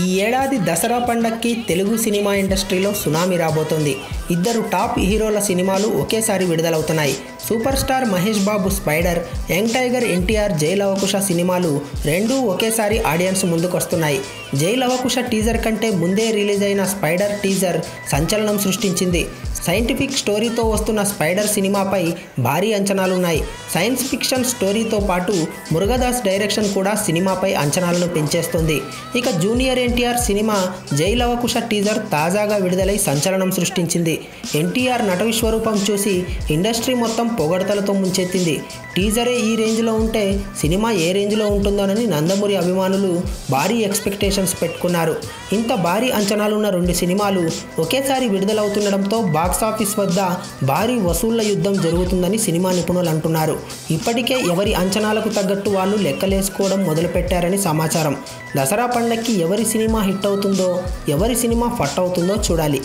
ఈ ఏడాది దసరా పండక్కి తెలుగు సినిమా ఇండస్ట్రీలో సునామీ రాబోతోంది. ఇద్దరు టాప్ హీరోల సినిమాలు ఒకేసారి విడుదలవుతున్నాయి. Super star Mahesh Babu spider, young tiger NTR జై లవకుశ సినిమాలు రెండూ ఒకేసారి ఆడియన్స్ ముందుకొస్తున్నాయి. జై లవకుశ టీజర్ కంటే ముందే రిలీజ్ అయిన స్పైడర్ టీజర్ సంచలనం సృష్టించింది. సైంటిఫిక్ స్టోరీతో వస్తున్న స్పైడర్ సినిమాపై భారీ అంచనాలున్నాయి. సైన్స్ ఫిక్షన్ స్టోరీతో పాటు మురుగదాస్ డైరెక్షన్ కూడా సినిమాపై అంచనాలను పెంచేస్తుంది. ఇక జూనియర్ ఎన్టీఆర్ సినిమా జై లవకుశ టీజర్ తాజాగా విడుదలై సంచలనం సృష్టించింది. ఎన్టీఆర్ నట విశ్వరూపం చూసి ఇండస్ట్రీ మొత్తం పొగడ్తలతో ముంచెత్తింది. టీజరే ఈ రేంజ్లో ఉంటే సినిమా ఏ రేంజ్లో ఉంటుందోనని నందమూరి అభిమానులు భారీ ఎక్స్పెక్టేషన్స్ పెట్టుకున్నారు. ఇంత భారీ అంచనాలున్న రెండు సినిమాలు ఒకేసారి విడుదలవుతుండడంతో బాక్సాఫీస్ వద్ద భారీ వసూళ్ల యుద్ధం జరుగుతుందని సినిమా నిపుణులు అంటున్నారు. ఇప్పటికే ఎవరి అంచనాలకు తగ్గట్టు వాళ్ళు లెక్కలేసుకోవడం మొదలుపెట్టారని సమాచారం. దసరా పండక్కి ఎవరి సినిమా హిట్ అవుతుందో, ఎవరి సినిమా ఫట్ అవుతుందో చూడాలి.